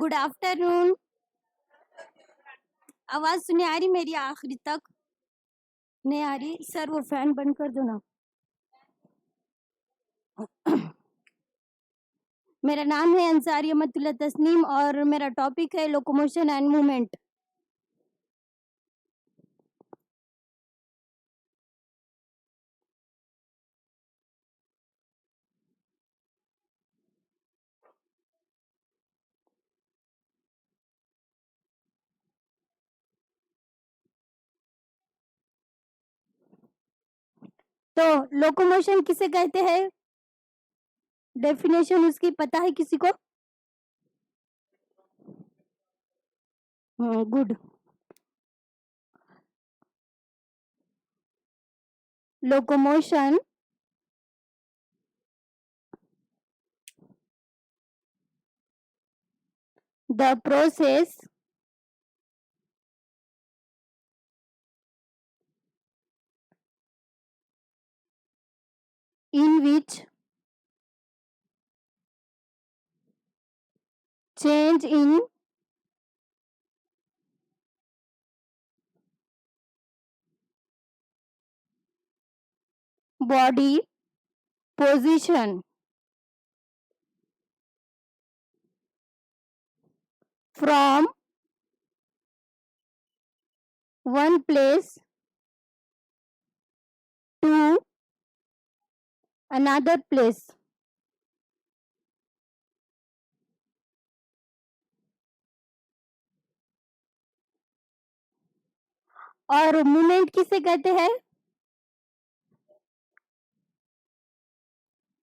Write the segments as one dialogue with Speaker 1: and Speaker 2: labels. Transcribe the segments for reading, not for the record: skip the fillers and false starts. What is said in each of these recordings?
Speaker 1: Good afternoon. आवाज सुने आ रही मेरी आखिरी तक? नहीं आ रही? सर वो फैन बंद कर दो ना। मेरा नाम है अंसारी अहमदुल्ला तस्नीम और मेरा टॉपिक है लोकोमोशन एंड मूवमेंट। तो लोकोमोशन किसे कहते हैं? डेफिनेशन उसकी पता है किसी को? Good. Locomotion the process in which change in body position from one place to another place और मूवमेंट किसे कहते हैं?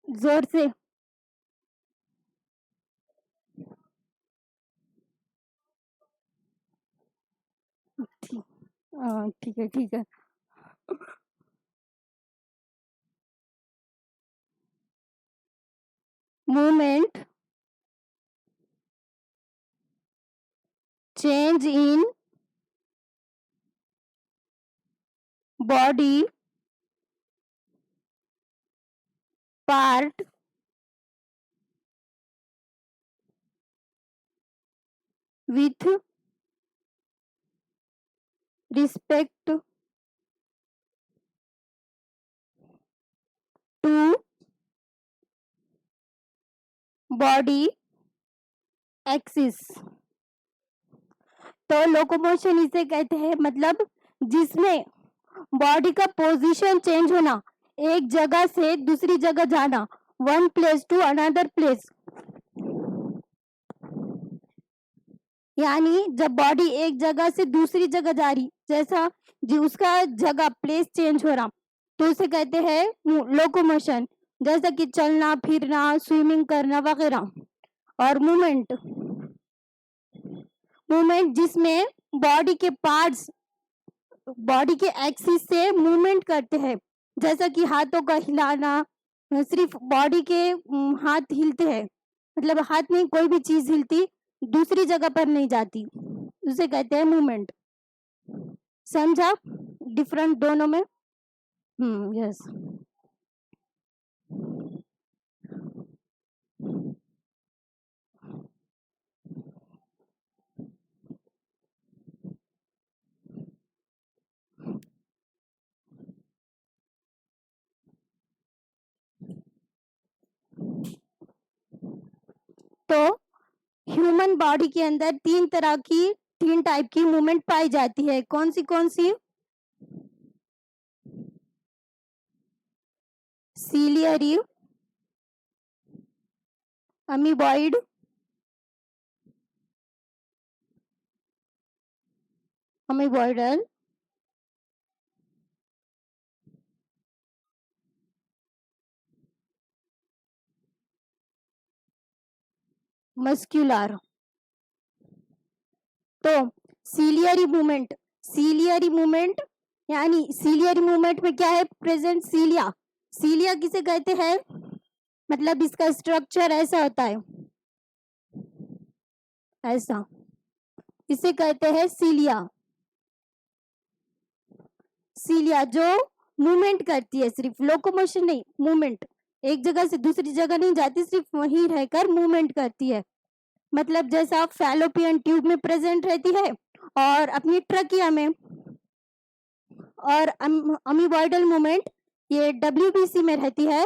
Speaker 1: जोर से। ठीक है ठीक है। Movement change in body part with respect to body axis। तो लोकोमोशन इसे कहते हैं, मतलब जिसमें बॉडी का पोजीशन चेंज होना, एक जगह से दूसरी जगह जाना, one place to another place. यानी जब बॉडी एक जगह से दूसरी जगह जा रही, जैसा जी उसका जगह प्लेस चेंज हो रहा, तो उसे कहते हैं लोकोमोशन। जैसा कि चलना फिरना, स्विमिंग करना वगैरह। और मूवमेंट जिसमें बॉडी के पार्ट्स बॉडी के एक्सिस से मूवमेंट करते हैं, जैसा कि हाथों का हिलाना, सिर्फ बॉडी के हाथ हिलते हैं, मतलब हाथ नहीं, कोई भी चीज हिलती दूसरी जगह पर नहीं जाती, उसे कहते हैं मूवमेंट। समझा डिफरेंट दोनों में? यस। तो ह्यूमन बॉडी के अंदर तीन टाइप की मूवमेंट पाई जाती है। कौन सी? Ciliary, amoeboid, amoeboidal, muscular. तो सीलियरी मूवमेंट यानी सीलियरी मूवमेंट में क्या है प्रेजेंट? सीलिया किसे कहते हैं? मतलब इसका स्ट्रक्चर ऐसा होता है, ऐसा, इसे कहते हैं सीलिया जो मूवमेंट करती है, सिर्फ लोकोमोशन नहीं, मूवमेंट, एक जगह से दूसरी जगह नहीं जाती, सिर्फ वहीं रहकर मूवमेंट करती है। मतलब जैसा फैलोपियन ट्यूब में प्रेजेंट रहती है और अपनी ट्रकिया में, और अमीबॉइडल मूवमेंट ये डब्ल्यूबीसी में रहती है।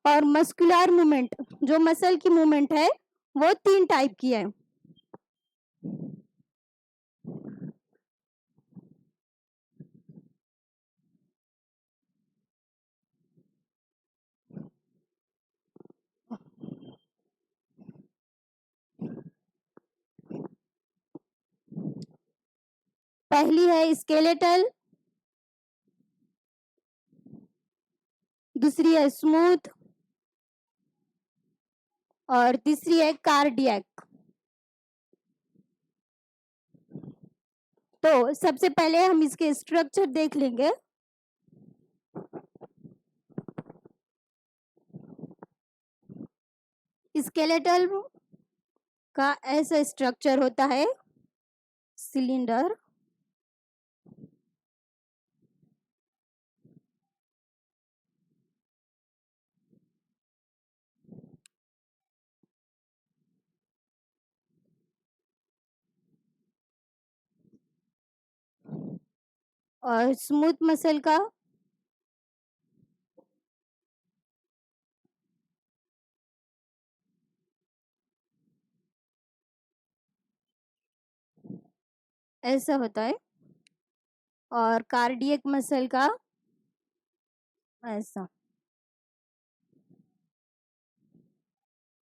Speaker 1: और मस्कुलर मूवमेंट जो मसल की मूवमेंट है वो 3 टाइप की है। पहली है स्केलेटल, दूसरी है स्मूथ और तीसरी है कार्डियक। तो सबसे पहले हम इसके स्ट्रक्चर देख लेंगे। स्केलेटल का ऐसा स्ट्रक्चर होता है, सिलेंडर। और स्मूथ मसल का ऐसा होता है, और कार्डियक मसल का ऐसा,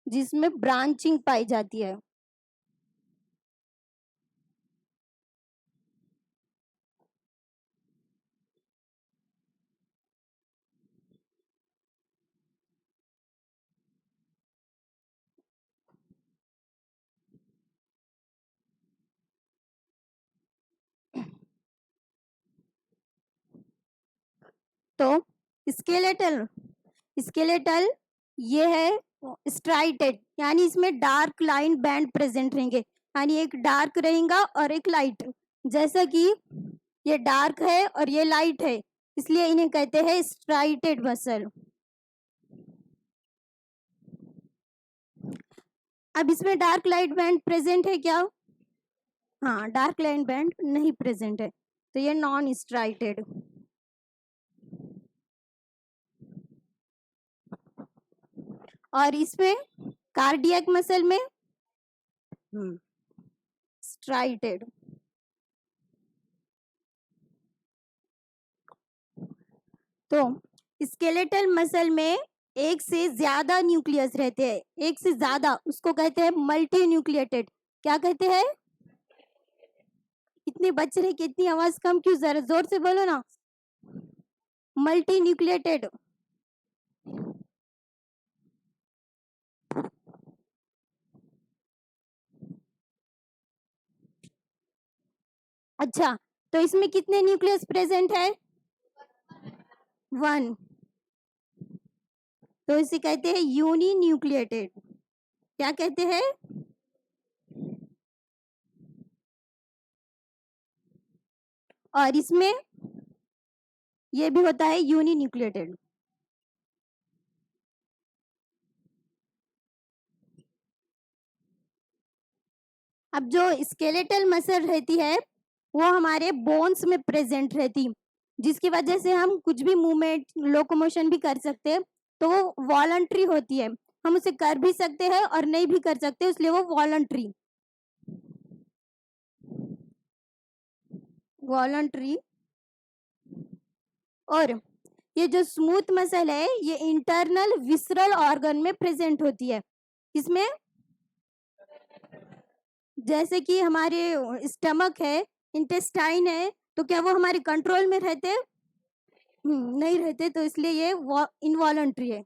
Speaker 1: जिसमें ब्रांचिंग पाई जाती है। तो स्केलेटल स्केलेटल ये है स्ट्राइटेड, यानी इसमें डार्क लाइन बैंड प्रेजेंट रहेंगे, यानी एक डार्क रहेगा और एक लाइट। जैसा कि ये डार्क है और ये लाइट है, इसलिए इन्हें कहते हैं स्ट्राइटेड मसल। अब इसमें डार्क लाइट बैंड प्रेजेंट है क्या? हाँ, डार्क लाइन बैंड नहीं प्रेजेंट है, तो ये नॉन स्ट्राइटेड। और इसमें कार्डियक मसल में स्ट्राइटेड। तो स्केलेटल मसल में एक से ज्यादा न्यूक्लियस रहते हैं, एक से ज्यादा, उसको कहते हैं मल्टी न्यूक्लिएटेड। क्या कहते हैं? इतने बच्चे रहे कि इतनी आवाज कम क्यों, जरा जोर से बोलो ना। Multi nucleated. अच्छा, तो इसमें कितने न्यूक्लियस प्रेजेंट है? 1। तो इसे कहते हैं यूनी न्यूक्लिएटेड। क्या कहते हैं? और इसमें ये भी होता है यूनी न्यूक्लिएटेड। अब जो स्केलेटल मसल रहती है वो हमारे बोन्स में प्रेजेंट रहती, जिसकी वजह से हम कुछ भी मूवमेंट, लोकोमोशन भी कर सकते हैं। तो वो वॉलंटरी होती है, हम उसे कर भी सकते हैं और नहीं भी कर सकते, इसलिए वो वॉलंटरी वॉलंटरी। और ये जो स्मूथ मसल है ये इंटरनल विसरल ऑर्गन में प्रेजेंट होती है। इसमें जैसे कि हमारे स्टमक है, इंटेस्टाइन है, तो क्या वो हमारे कंट्रोल में रहते? नहीं रहते, तो इसलिए ये इनवॉलंटरी है।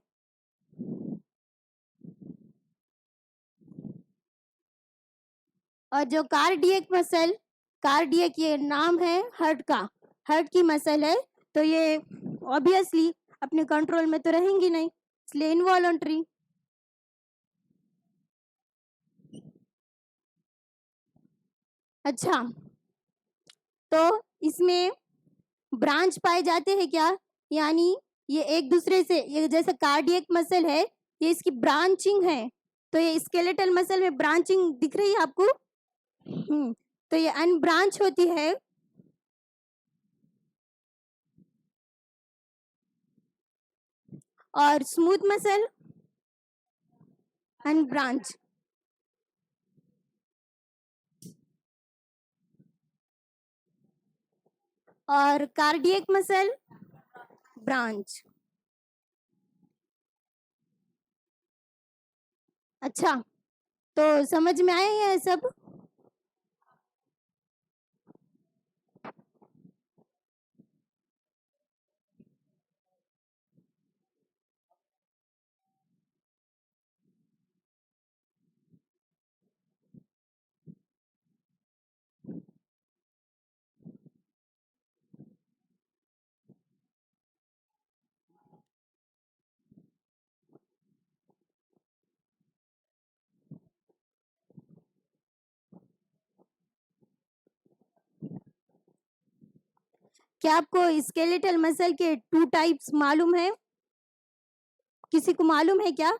Speaker 1: और जो कार्डियक मसल, कार्डियक ये नाम है हार्ट का, हार्ट की मसल है, तो ये ऑब्वियसली अपने कंट्रोल में तो रहेंगी नहीं, इसलिए इनवॉलंटरी। अच्छा, तो इसमें ब्रांच पाए जाते हैं क्या? यानी ये एक दूसरे से, ये जैसे कार्डियक मसल है, ये इसकी ब्रांचिंग है, तो ये स्केलेटल मसल में ब्रांचिंग दिख रही है आपको? तो ये अनब्रांच होती है। और स्मूथ मसल अनब्रांच। और कार्डियक मसल ब्रांच। अच्छा, तो समझ में आया ये सब? क्या आपको स्केलेटल मसल के 2 टाइप्स मालूम है? किसी को मालूम है क्या?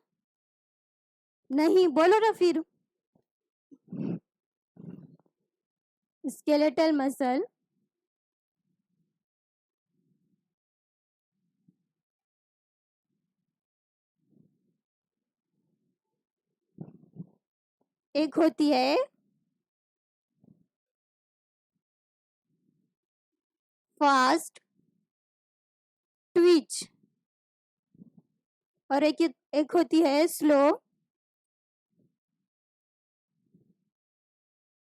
Speaker 1: नहीं, बोलो ना फिर। स्केलेटल मसल एक होती है फास्ट ट्विच और एक होती है स्लो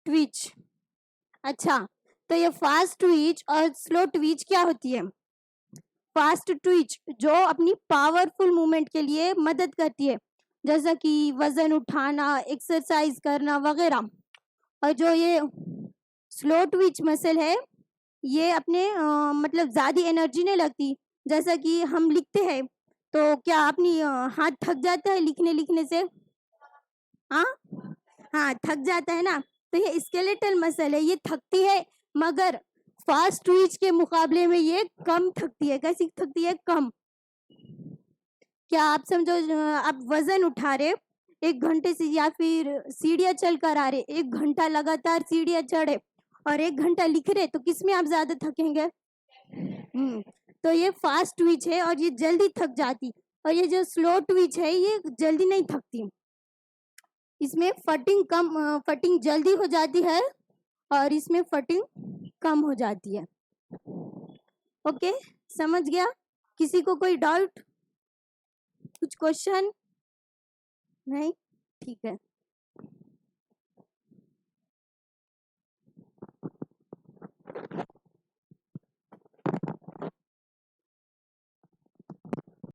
Speaker 1: ट्विच। अच्छा, तो ये फास्ट ट्विच और स्लो ट्विच क्या होती है? फास्ट ट्विच जो अपनी पावरफुल मूवमेंट के लिए मदद करती है, जैसा कि वजन उठाना, एक्सरसाइज करना वगैरह। और जो ये स्लो ट्विच मसल है, ये अपने मतलब ज़्यादा एनर्जी नहीं लगती। जैसा कि हम लिखते हैं, तो क्या अपनी हाथ थक जाता है लिखने लिखने से? हाँ, हाँ थक जाता है ना। तो ये स्केलेटल मसल है, ये थकती है, मगर फास्ट ट्विच के मुकाबले में ये कम थकती है। कैसी थकती है? कम। क्या आप समझो, आप वजन उठा रहे 1 घंटे से, या फिर सीढ़ियाँ चल कर आ रहे 1 घंटा लगातार सीढ़ियाँ चढ़े, और 1 घंटा लिख रहे, तो किसमें आप ज्यादा थकेंगे? तो ये फास्ट ट्विच है और ये जल्दी थक जाती, और ये जो स्लो ट्विच है ये जल्दी नहीं थकती। इसमें फटिंग जल्दी हो जाती है और इसमें फटिंग कम हो जाती है। ओके, समझ गया? किसी को कोई डाउट, कुछ क्वेश्चन? नहीं? ठीक है।